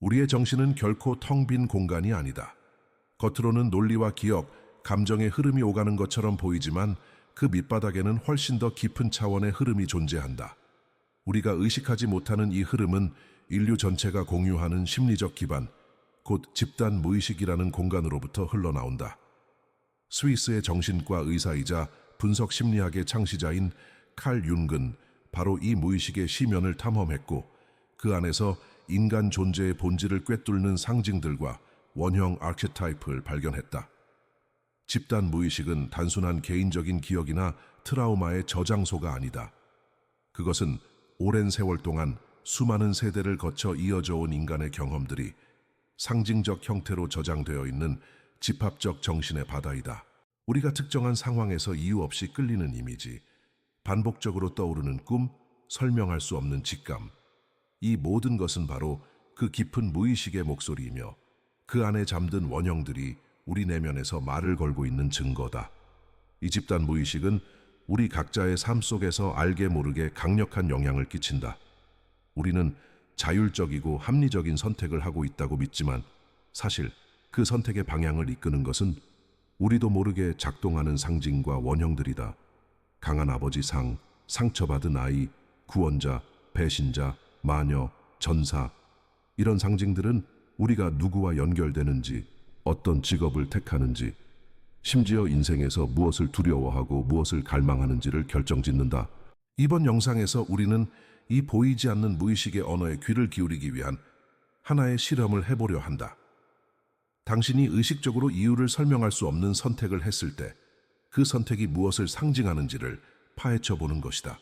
우리의 정신은 결코 텅 빈 공간이 아니다. 겉으로는 논리와 기억, 감정의 흐름이 오가는 것처럼 보이지만 그 밑바닥에는 훨씬 더 깊은 차원의 흐름이 존재한다. 우리가 의식하지 못하는 이 흐름은 인류 전체가 공유하는 심리적 기반, 곧 집단 무의식이라는 공간으로부터 흘러나온다. 스위스의 정신과 의사이자 분석 심리학의 창시자인 칼 융은 바로 이 무의식의 시면을 탐험했고 그 안에서 인간 존재의 본질을 꿰뚫는 상징들과 원형 아키타입을 발견했다. 집단 무의식은 단순한 개인적인 기억이나 트라우마의 저장소가 아니다. 그것은 오랜 세월 동안 수많은 세대를 거쳐 이어져 온 인간의 경험들이 상징적 형태로 저장되어 있는 집합적 정신의 바다이다. 우리가 특정한 상황에서 이유 없이 끌리는 이미지, 반복적으로 떠오르는 꿈, 설명할 수 없는 직감, 이 모든 것은 바로 그 깊은 무의식의 목소리이며 그 안에 잠든 원형들이 우리 내면에서 말을 걸고 있는 증거다. 이 집단 무의식은 우리 각자의 삶 속에서 알게 모르게 강력한 영향을 끼친다. 우리는 자율적이고 합리적인 선택을 하고 있다고 믿지만 사실 그 선택의 방향을 이끄는 것은 우리도 모르게 작동하는 상징과 원형들이다. 강한 아버지 상, 상처받은 아이, 구원자, 배신자, 마녀, 전사, 이런 상징들은 우리가 누구와 연결되는지, 어떤 직업을 택하는지, 심지어 인생에서 무엇을 두려워하고 무엇을 갈망하는지를 결정짓는다. 이번 영상에서 우리는 이 보이지 않는 무의식의 언어에 귀를 기울이기 위한 하나의 실험을 해보려 한다. 당신이 의식적으로 이유를 설명할 수 없는 선택을 했을 때 그 선택이 무엇을 상징하는지를 파헤쳐 보는 것이다.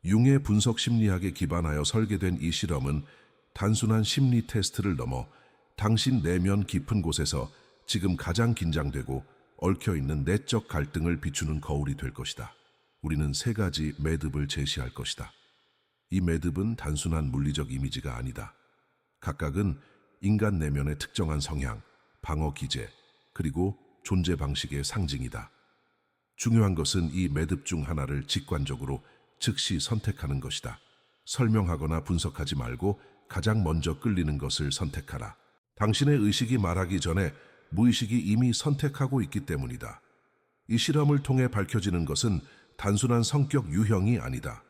융의 분석 심리학에 기반하여 설계된 이 실험은 단순한 심리 테스트를 넘어 당신 내면 깊은 곳에서 지금 가장 긴장되고 얽혀있는 내적 갈등을 비추는 거울이 될 것이다. 우리는 세 가지 매듭을 제시할 것이다. 이 매듭은 단순한 물리적 이미지가 아니다. 각각은 인간 내면의 특정한 성향, 방어 기제, 그리고 존재 방식의 상징이다. 중요한 것은 이 매듭 중 하나를 직관적으로 즉시 선택하는 것이다. 설명하거나 분석하지 말고 가장 먼저 끌리는 것을 선택하라. 당신의 의식이 말하기 전에 무의식이 이미 선택하고 있기 때문이다. 이 실험을 통해 밝혀지는 것은 단순한 성격 유형이 아니다.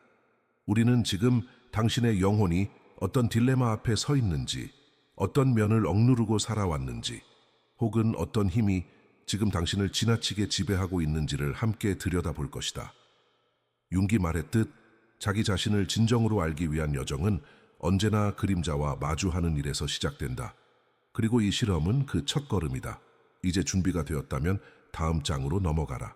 우리는 지금 당신의 영혼이 어떤 딜레마 앞에 서 있는지, 어떤 면을 억누르고 살아왔는지, 혹은 어떤 힘이 지금 당신을 지나치게 지배하고 있는지를 함께 들여다볼 것이다. 융이 말했듯 자기 자신을 진정으로 알기 위한 여정은 언제나 그림자와 마주하는 일에서 시작된다. 그리고 이 실험은 그 첫걸음이다. 이제 준비가 되었다면 다음 장으로 넘어가라.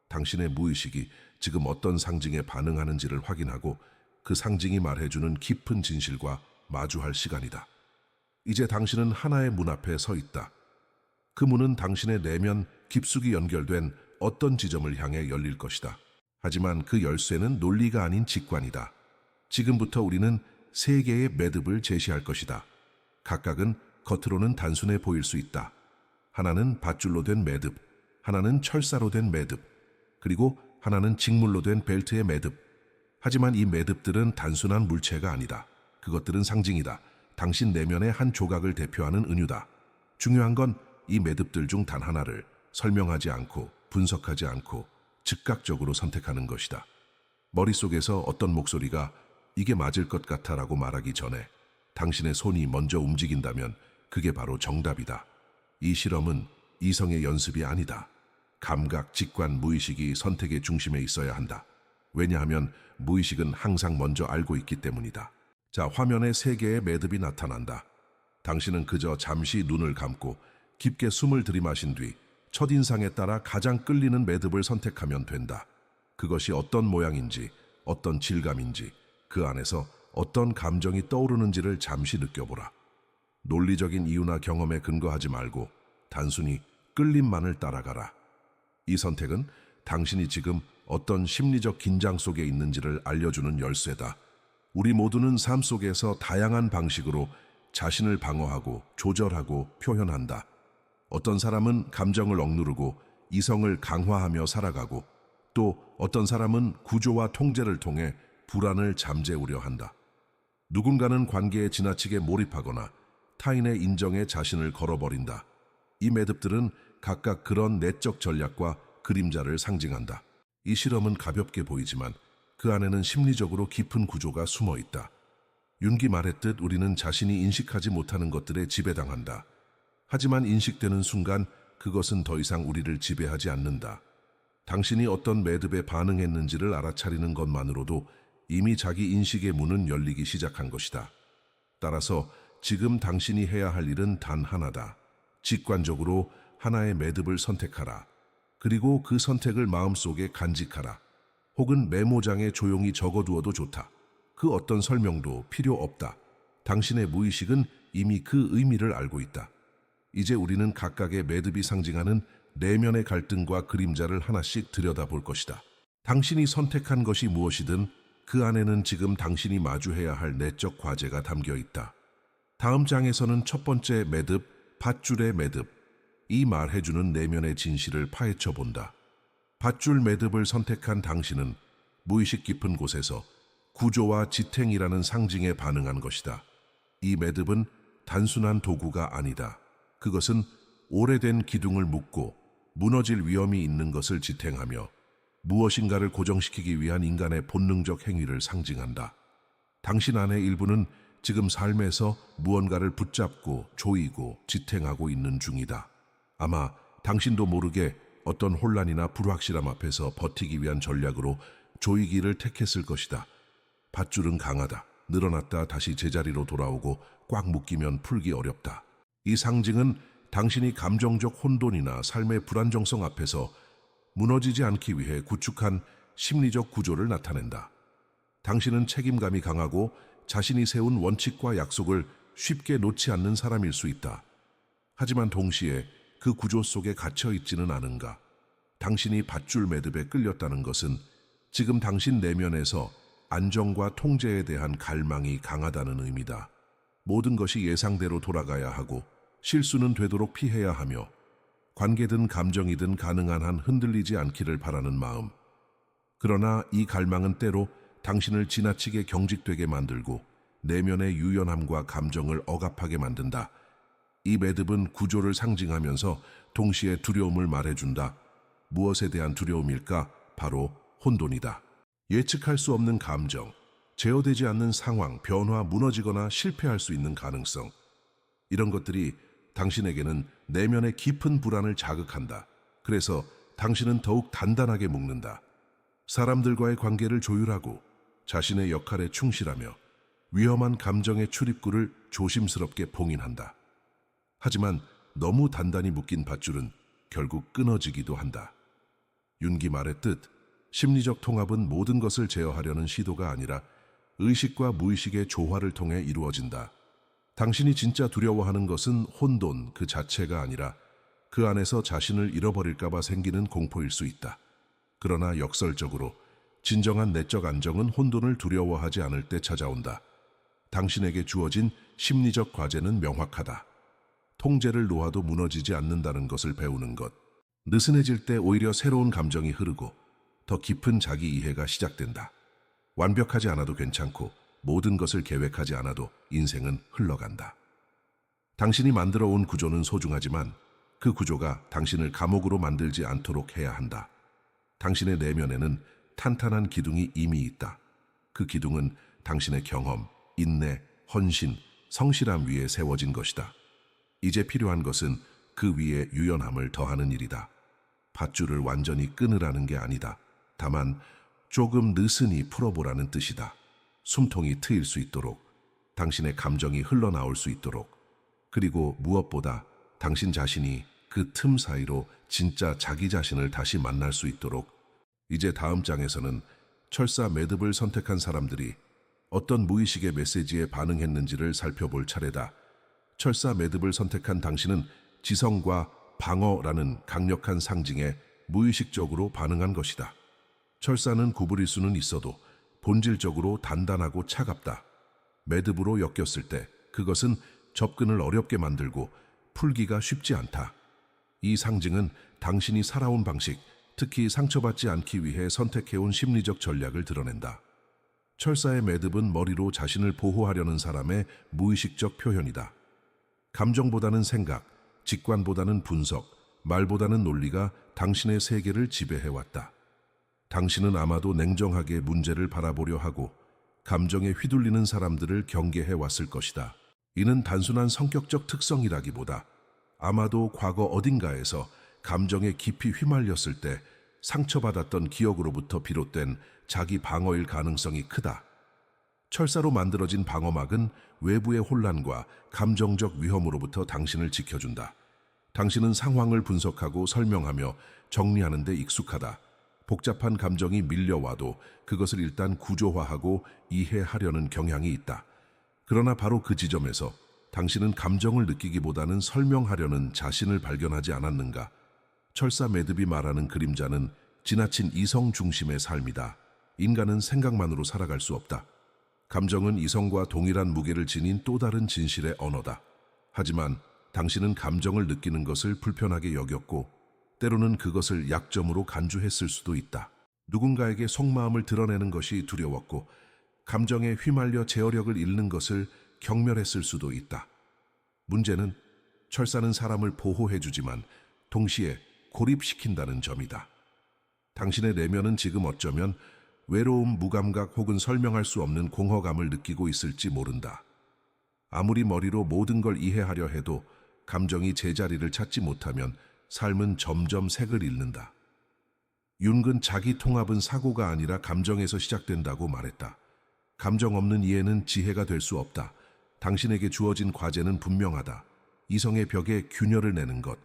당신의 무의식이 지금 어떤 상징에 반응하는지를 확인하고 그 상징이 말해주는 깊은 진실과 마주할 시간이다. 이제 당신은 하나의 문 앞에 서 있다. 그 문은 당신의 내면 깊숙이 연결된 어떤 지점을 향해 열릴 것이다. 하지만 그 열쇠는 논리가 아닌 직관이다. 지금부터 우리는 세 개의 매듭을 제시할 것이다. 각각은 겉으로는 단순해 보일 수 있다. 하나는 밧줄로 된 매듭, 하나는 철사로 된 매듭, 그리고 하나는 직물로 된 벨트의 매듭. 하지만 이 매듭들은 단순한 물체가 아니다. 그것들은 상징이다. 당신 내면의 한 조각을 대표하는 은유다. 중요한 건 이 매듭들 중 단 하나를 설명하지 않고 분석하지 않고 즉각적으로 선택하는 것이다. 머릿속에서 어떤 목소리가 이게 맞을 것 같아라고 말하기 전에 당신의 손이 먼저 움직인다면 그게 바로 정답이다. 이 실험은 이성의 연습이 아니다. 감각, 직관, 무의식이 선택의 중심에 있어야 한다. 왜냐하면 무의식은 항상 먼저 알고 있기 때문이다. 자, 화면에 세 개의 매듭이 나타난다. 당신은 그저 잠시 눈을 감고 깊게 숨을 들이마신 뒤 첫인상에 따라 가장 끌리는 매듭을 선택하면 된다. 그것이 어떤 모양인지, 어떤 질감인지, 그 안에서 어떤 감정이 떠오르는지를 잠시 느껴보라. 논리적인 이유나 경험에 근거하지 말고 단순히 끌림만을 따라가라. 이 선택은 당신이 지금 어떤 심리적 긴장 속에 있는지를 알려주는 열쇠다. 우리 모두는 삶 속에서 다양한 방식으로 자신을 방어하고 조절하고 표현한다. 어떤 사람은 감정을 억누르고 이성을 강화하며 살아가고 또 어떤 사람은 구조와 통제를 통해 불안을 잠재우려 한다. 누군가는 관계에 지나치게 몰입하거나 타인의 인정에 자신을 걸어버린다. 이 매듭들은 각각 그런 내적 전략과 그림자를 상징한다. 이 실험은 가볍게 보이지만 그 안에는 심리적으로 깊은 구조가 숨어 있다. 윤기 말했듯 우리는 자신이 인식하지 못하는 것들에 지배당한다. 하지만 인식되는 순간 그것은 더 이상 우리를 지배하지 않는다. 당신이 어떤 매듭에 반응했는지를 알아차리는 것만으로도 이미 자기 인식의 문은 열리기 시작한 것이다. 따라서 지금 당신이 해야 할 일은 단 하나다. 직관적으로 하나의 매듭을 선택하라. 그리고 그 선택을 마음속에 간직하라. 혹은 메모장에 조용히 적어두어도 좋다. 그 어떤 설명도 필요 없다. 당신의 무의식은 이미 그 의미를 알고 있다. 이제 우리는 각각의 매듭이 상징하는 내면의 갈등과 그림자를 하나씩 들여다볼 것이다. 당신이 선택한 것이 무엇이든 그 안에는 지금 당신이 마주해야 할 내적 과제가 담겨 있다. 다음 장에서는 첫 번째 매듭, 밧줄의 매듭, 이 말해주는 내면의 진실을 파헤쳐 본다. 밧줄 매듭을 선택한 당신은 무의식 깊은 곳에서 구조와 지탱이라는 상징에 반응한 것이다. 이 매듭은 단순한 도구가 아니다. 그것은 오래된 기둥을 묶고 무너질 위험이 있는 것을 지탱하며 무엇인가를 고정시키기 위한 인간의 본능적 행위를 상징한다. 당신 안의 일부는 지금 삶에서 무언가를 붙잡고 조이고 지탱하고 있는 중이다. 아마 당신도 모르게 어떤 혼란이나 불확실함 앞에서 버티기 위한 전략으로 조이기를 택했을 것이다. 밧줄은 강하다. 늘어났다 다시 제자리로 돌아오고 꽉 묶이면 풀기 어렵다. 이 상징은 당신이 감정적 혼돈이나 삶의 불안정성 앞에서 무너지지 않기 위해 구축한 심리적 구조를 나타낸다. 당신은 책임감이 강하고 자신이 세운 원칙과 약속을 쉽게 놓지 않는 사람일 수 있다. 하지만 동시에 그 구조 속에 갇혀 있지는 않은가. 당신이 밧줄 매듭에 끌렸다는 것은 지금 당신 내면에서 안정과 통제에 대한 갈망이 강하다는 의미다. 모든 것이 예상대로 돌아가야 하고 실수는 되도록 피해야 하며 관계든 감정이든 가능한 한 흔들리지 않기를 바라는 마음. 그러나 이 갈망은 때로 당신을 지나치게 경직되게 만들고 내면의 유연함과 감정을 억압하게 만든다. 이 매듭은 구조를 상징하면서 동시에 두려움을 말해준다. 무엇에 대한 두려움일까? 바로 혼돈이다. 예측할 수 없는 감정, 제어되지 않는 상황, 변화, 무너지거나 실패할 수 있는 가능성. 이런 것들이 당신에게는 내면의 깊은 불안을 자극한다. 그래서 당신은 더욱 단단하게 묶는다. 사람들과의 관계를 조율하고 자신의 역할에 충실하며 위험한 감정의 출입구를 조심스럽게 봉인한다. 하지만 너무 단단히 묶인 밧줄은 결국 끊어지기도 한다. 윤기 말했듯 심리적 통합은 모든 것을 제어하려는 시도가 아니라 의식과 무의식의 조화를 통해 이루어진다. 당신이 진짜 두려워하는 것은 혼돈 그 자체가 아니라 그 안에서 자신을 잃어버릴까봐 생기는 공포일 수 있다. 그러나 역설적으로 진정한 내적 안정은 혼돈을 두려워하지 않을 때 찾아온다. 당신에게 주어진 심리적 과제는 명확하다. 통제를 놓아도 무너지지 않는다는 것을 배우는 것. 느슨해질 때 오히려 새로운 감정이 흐르고 더 깊은 자기 이해가 시작된다. 완벽하지 않아도 괜찮고 모든 것을 계획하지 않아도 인생은 흘러간다. 당신이 만들어 온 구조는 소중하지만 그 구조가 당신을 감옥으로 만들지 않도록 해야 한다. 당신의 내면에는 탄탄한 기둥이 이미 있다. 그 기둥은 당신의 경험, 인내, 헌신, 성실함 위에 세워진 것이다. 이제 필요한 것은 그 위에 유연함을 더하는 일이다. 밧줄을 완전히 끊으라는 게 아니다. 다만 조금 느슨히 풀어보라는 뜻이다. 숨통이 트일 수 있도록, 당신의 감정이 흘러나올 수 있도록, 그리고 무엇보다 당신 자신이 그 틈 사이로 진짜 자기 자신을 다시 만날 수 있도록. 이제 다음 장에서는 철사 매듭을 선택한 사람들이 어떤 무의식의 메시지에 반응했는지를 살펴볼 차례다. 철사 매듭을 선택한 당신은 지성과 방어라는 강력한 상징에 무의식적으로 반응한 것이다. 철사는 구부릴 수는 있어도 본질적으로 단단하고 차갑다. 매듭으로 엮였을 때 그것은 접근을 어렵게 만들고 풀기가 쉽지 않다. 이 상징은 당신이 살아온 방식, 특히 상처받지 않기 위해 선택해온 심리적 전략을 드러낸다. 철사의 매듭은 머리로 자신을 보호하려는 사람의 무의식적 표현이다. 감정보다는 생각, 직관보다는 분석, 말보다는 논리가 당신의 세계를 지배해왔다. 당신은 아마도 냉정하게 문제를 바라보려 하고 감정에 휘둘리는 사람들을 경계해왔을 것이다. 이는 단순한 성격적 특성이라기보다 아마도 과거 어딘가에서 감정에 깊이 휘말렸을 때 상처받았던 기억으로부터 비롯된 자기 방어일 가능성이 크다. 철사로 만들어진 방어막은 외부의 혼란과 감정적 위험으로부터 당신을 지켜준다. 당신은 상황을 분석하고 설명하며 정리하는 데 익숙하다. 복잡한 감정이 밀려와도 그것을 일단 구조화하고 이해하려는 경향이 있다. 그러나 바로 그 지점에서 당신은 감정을 느끼기보다는 설명하려는 자신을 발견하지 않았는가? 철사 매듭이 말하는 그림자는 지나친 이성 중심의 삶이다. 인간은 생각만으로 살아갈 수 없다. 감정은 이성과 동일한 무게를 지닌 또 다른 진실의 언어다. 하지만 당신은 감정을 느끼는 것을 불편하게 여겼고 때로는 그것을 약점으로 간주했을 수도 있다. 누군가에게 속마음을 드러내는 것이 두려웠고 감정에 휘말려 제어력을 잃는 것을 경멸했을 수도 있다. 문제는 철사는 사람을 보호해주지만 동시에 고립시킨다는 점이다. 당신의 내면은 지금 어쩌면 외로움, 무감각 혹은 설명할 수 없는 공허감을 느끼고 있을지 모른다. 아무리 머리로 모든 걸 이해하려 해도 감정이 제자리를 찾지 못하면 삶은 점점 색을 잃는다. 윤근 자기 통합은 사고가 아니라 감정에서 시작된다고 말했다. 감정 없는 이해는 지혜가 될 수 없다. 당신에게 주어진 과제는 분명하다. 이성의 벽에 균열을 내는 것,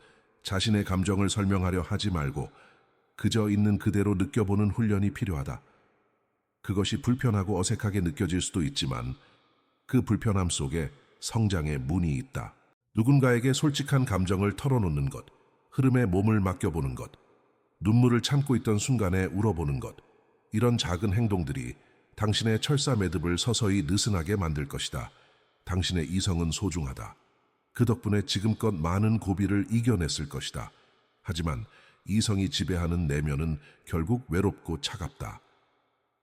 자신의 감정을 설명하려 하지 말고 그저 있는 그대로 느껴보는 훈련이 필요하다. 그것이 불편하고 어색하게 느껴질 수도 있지만 그 불편함 속에 성장의 문이 있다. 누군가에게 솔직한 감정을 털어놓는 것, 흐름에 몸을 맡겨보는 것, 눈물을 참고 있던 순간에 울어보는 것, 이런 작은 행동들이 당신의 철사 매듭을 서서히 느슨하게 만들 것이다. 당신의 이성은 소중하다. 그 덕분에 지금껏 많은 고비를 이겨냈을 것이다. 하지만 이성이 지배하는 내면은 결국 외롭고 차갑다.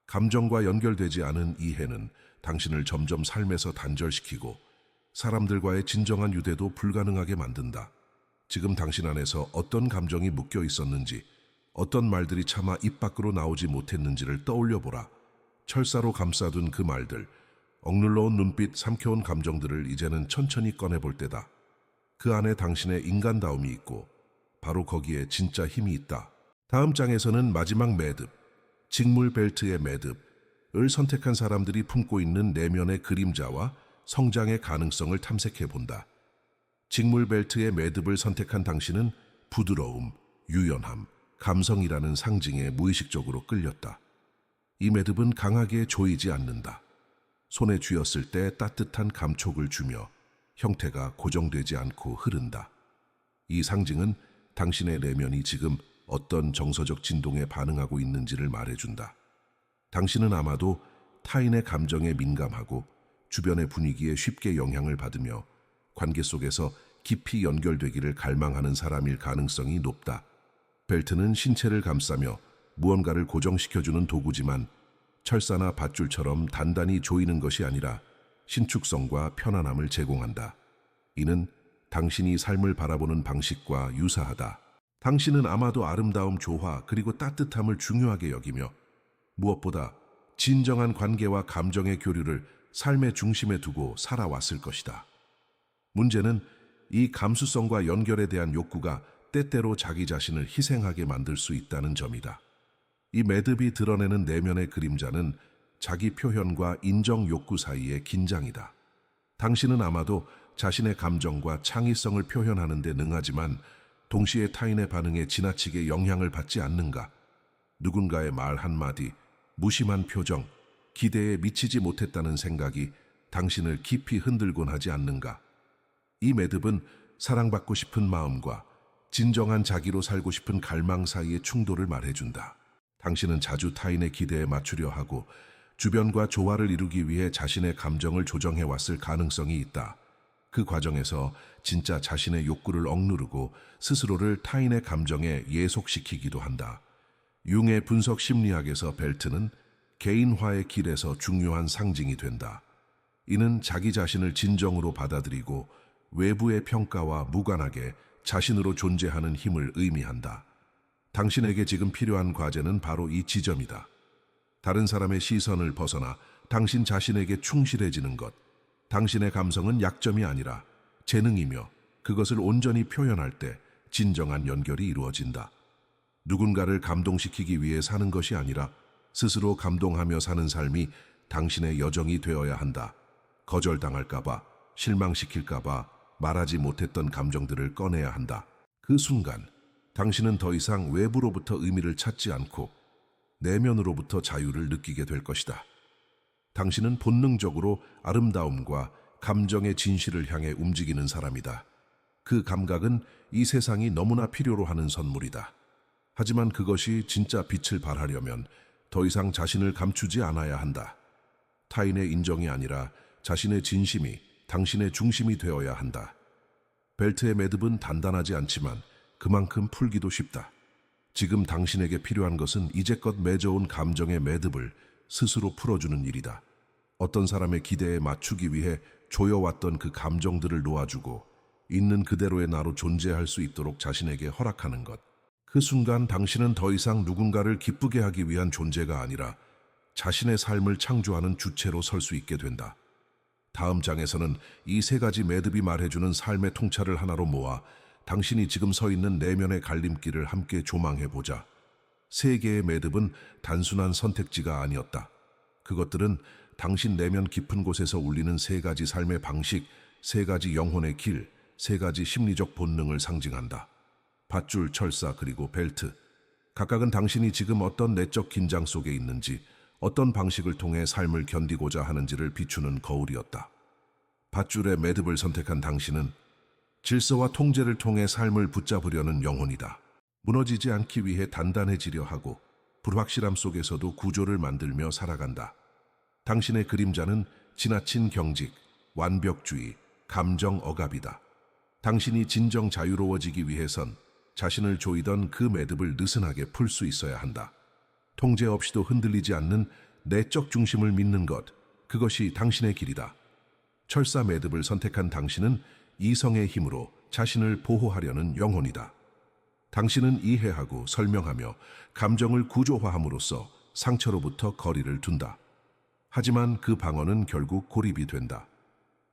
감정과 연결되지 않은 이해는 당신을 점점 삶에서 단절시키고 사람들과의 진정한 유대도 불가능하게 만든다. 지금 당신 안에서 어떤 감정이 묶여 있었는지, 어떤 말들이 차마 입 밖으로 나오지 못했는지를 떠올려보라. 철사로 감싸둔 그 말들, 억눌러온 눈빛, 삼켜온 감정들을 이제는 천천히 꺼내볼 때다. 그 안에 당신의 인간다움이 있고 바로 거기에 진짜 힘이 있다. 다음 장에서는 마지막 매듭, 직물 벨트의 매듭을 선택한 사람들이 품고 있는 내면의 그림자와 성장의 가능성을 탐색해 본다. 직물 벨트의 매듭을 선택한 당신은 부드러움, 유연함, 감성이라는 상징에 무의식적으로 끌렸다. 이 매듭은 강하게 조이지 않는다. 손에 쥐었을 때 따뜻한 감촉을 주며 형태가 고정되지 않고 흐른다. 이 상징은 당신의 내면이 지금 어떤 정서적 진동에 반응하고 있는지를 말해준다. 당신은 아마도 타인의 감정에 민감하고 주변의 분위기에 쉽게 영향을 받으며 관계 속에서 깊이 연결되기를 갈망하는 사람일 가능성이 높다. 벨트는 신체를 감싸며 무언가를 고정시켜주는 도구지만 철사나 밧줄처럼 단단히 조이는 것이 아니라 신축성과 편안함을 제공한다. 이는 당신이 삶을 바라보는 방식과 유사하다. 당신은 아마도 아름다움, 조화, 그리고 따뜻함을 중요하게 여기며 무엇보다 진정한 관계와 감정의 교류를 삶의 중심에 두고 살아왔을 것이다. 문제는 이 감수성과 연결에 대한 욕구가 때때로 자기 자신을 희생하게 만들 수 있다는 점이다. 이 매듭이 드러내는 내면의 그림자는 자기 표현과 인정 욕구 사이의 긴장이다. 당신은 아마도 자신의 감정과 창의성을 표현하는 데 능하지만 동시에 타인의 반응에 지나치게 영향을 받지 않는가? 누군가의 말 한마디, 무심한 표정, 기대에 미치지 못했다는 생각이 당신을 깊이 흔들곤 하지 않는가? 이 매듭은 사랑받고 싶은 마음과 진정한 자기로 살고 싶은 갈망 사이의 충돌을 말해준다. 당신은 자주 타인의 기대에 맞추려 하고 주변과 조화를 이루기 위해 자신의 감정을 조정해왔을 가능성이 있다. 그 과정에서 진짜 자신의 욕구를 억누르고 스스로를 타인의 감정에 예속시키기도 한다. 융의 분석 심리학에서 벨트는 개인화의 길에서 중요한 상징이 된다. 이는 자기 자신을 진정으로 받아들이고 외부의 평가와 무관하게 자신으로 존재하는 힘을 의미한다. 당신에게 지금 필요한 과제는 바로 이 지점이다. 다른 사람의 시선을 벗어나 당신 자신에게 충실해지는 것. 당신의 감성은 약점이 아니라 재능이며 그것을 온전히 표현할 때 진정한 연결이 이루어진다. 누군가를 감동시키기 위해 사는 것이 아니라 스스로 감동하며 사는 삶이 당신의 여정이 되어야 한다. 거절당할까봐, 실망시킬까봐 말하지 못했던 감정들을 꺼내야 한다. 그 순간 당신은 더 이상 외부로부터 의미를 찾지 않고 내면으로부터 자유를 느끼게 될 것이다. 당신은 본능적으로 아름다움과 감정의 진실을 향해 움직이는 사람이다. 그 감각은 이 세상이 너무나 필요로 하는 선물이다. 하지만 그것이 진짜 빛을 발하려면 더 이상 자신을 감추지 않아야 한다. 타인의 인정이 아니라 자신의 진심이 당신의 중심이 되어야 한다. 벨트의 매듭은 단단하지 않지만 그만큼 풀기도 쉽다. 지금 당신에게 필요한 것은 이제껏 맺어온 감정의 매듭을 스스로 풀어주는 일이다. 어떤 사람의 기대에 맞추기 위해 조여왔던 그 감정들을 놓아주고 있는 그대로의 나로 존재할 수 있도록 자신에게 허락하는 것. 그 순간 당신은 더 이상 누군가를 기쁘게 하기 위한 존재가 아니라 자신의 삶을 창조하는 주체로 설 수 있게 된다. 다음 장에서는 이 세 가지 매듭이 말해주는 삶의 통찰을 하나로 모아 당신이 지금 서 있는 내면의 갈림길을 함께 조망해보자. 세 개의 매듭은 단순한 선택지가 아니었다. 그것들은 당신 내면 깊은 곳에서 울리는 세 가지 삶의 방식, 세 가지 영혼의 길, 세 가지 심리적 본능을 상징한다. 밧줄, 철사, 그리고 벨트. 각각은 당신이 지금 어떤 내적 긴장 속에 있는지, 어떤 방식을 통해 삶을 견디고자 하는지를 비추는 거울이었다. 밧줄의 매듭을 선택한 당신은 질서와 통제를 통해 삶을 붙잡으려는 영혼이다. 무너지지 않기 위해 단단해지려 하고 불확실함 속에서도 구조를 만들며 살아간다. 당신의 그림자는 지나친 경직, 완벽주의, 감정 억압이다. 당신이 진정 자유로워지기 위해선 자신을 조이던 그 매듭을 느슨하게 풀 수 있어야 한다. 통제 없이도 흔들리지 않는 내적 중심을 믿는 것, 그것이 당신의 길이다. 철사 매듭을 선택한 당신은 이성의 힘으로 자신을 보호하려는 영혼이다. 당신은 이해하고 설명하며 감정을 구조화함으로써 상처로부터 거리를 둔다. 하지만 그 방어는 결국 고립이 된다.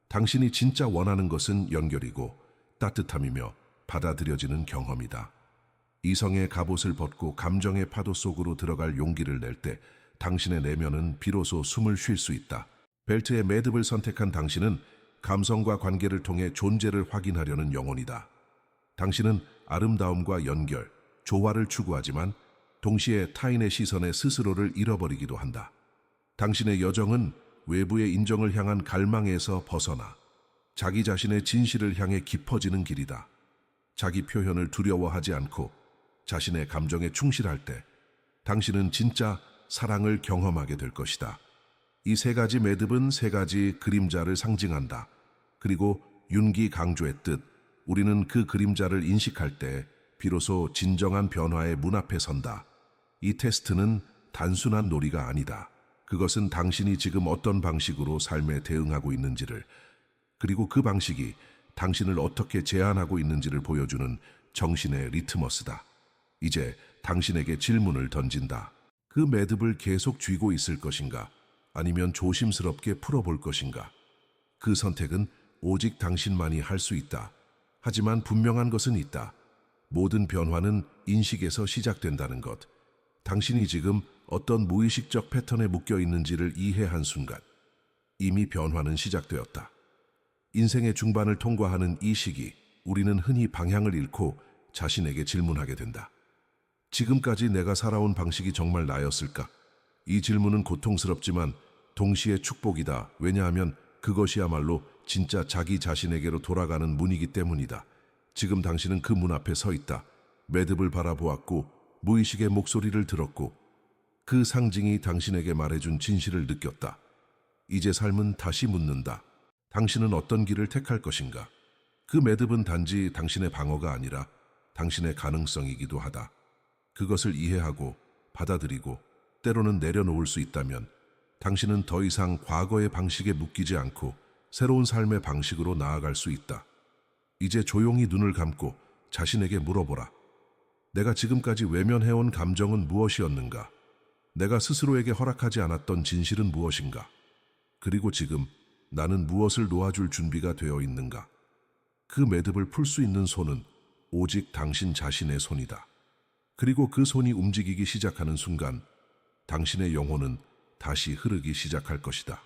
당신이 진짜 원하는 것은 연결이고 따뜻함이며 받아들여지는 경험이다. 이성의 갑옷을 벗고 감정의 파도 속으로 들어갈 용기를 낼 때 당신의 내면은 비로소 숨을 쉴 수 있다. 벨트의 매듭을 선택한 당신은 감성과 관계를 통해 존재를 확인하려는 영혼이다. 당신은 아름다움과 연결, 조화를 추구하지만 동시에 타인의 시선에 스스로를 잃어버리기도 한다. 당신의 여정은 외부의 인정을 향한 갈망에서 벗어나 자기 자신의 진실을 향해 깊어지는 길이다. 자기 표현을 두려워하지 않고 자신의 감정에 충실할 때 당신은 진짜 사랑을 경험하게 될 것이다. 이 세 가지 매듭은 세 가지 그림자를 상징한다. 그리고 윤기 강조의 뜻, 우리는 그 그림자를 인식할 때 비로소 진정한 변화의 문 앞에 선다. 이 테스트는 단순한 놀이가 아니다. 그것은 당신이 지금 어떤 방식으로 삶에 대응하고 있는지를, 그리고 그 방식이 당신을 어떻게 제한하고 있는지를 보여주는 정신의 리트머스다. 이제 당신에게 질문을 던진다. 그 매듭을 계속 쥐고 있을 것인가? 아니면 조심스럽게 풀어볼 것인가? 그 선택은 오직 당신만이 할 수 있다. 하지만 분명한 것은 있다. 모든 변화는 인식에서 시작된다는 것. 당신이 지금 어떤 무의식적 패턴에 묶여 있는지를 이해한 순간 이미 변화는 시작되었다. 인생의 중반을 통과하는 이 시기, 우리는 흔히 방향을 잃고 자신에게 질문하게 된다. 지금까지 내가 살아온 방식이 정말 나였을까? 이 질문은 고통스럽지만 동시에 축복이다. 왜냐하면 그것이야말로 진짜 자기 자신에게로 돌아가는 문이기 때문이다. 지금 당신은 그 문 앞에 서 있다. 매듭을 바라보았고 무의식의 목소리를 들었고 그 상징이 당신에게 말해준 진실을 느꼈다. 이제 삶은 다시 묻는다. 당신은 어떤 길을 택할 것인가? 그 매듭은 단지 당신의 방어가 아니라 당신의 가능성이기도 하다. 그것을 이해하고 받아들이고 때로는 내려놓을 수 있다면 당신은 더 이상 과거의 방식에 묶이지 않고 새로운 삶의 방식으로 나아갈 수 있다. 이제 조용히 눈을 감고 자신에게 물어보라. 내가 지금까지 외면해온 감정은 무엇이었는가? 내가 스스로에게 허락하지 않았던 진실은 무엇인가? 그리고 지금 나는 무엇을 놓아줄 준비가 되어 있는가? 그 매듭을 풀 수 있는 손은 오직 당신 자신의 손이다. 그리고 그 손이 움직이기 시작하는 순간 당신의 영혼은 다시 흐르기 시작할 것이다.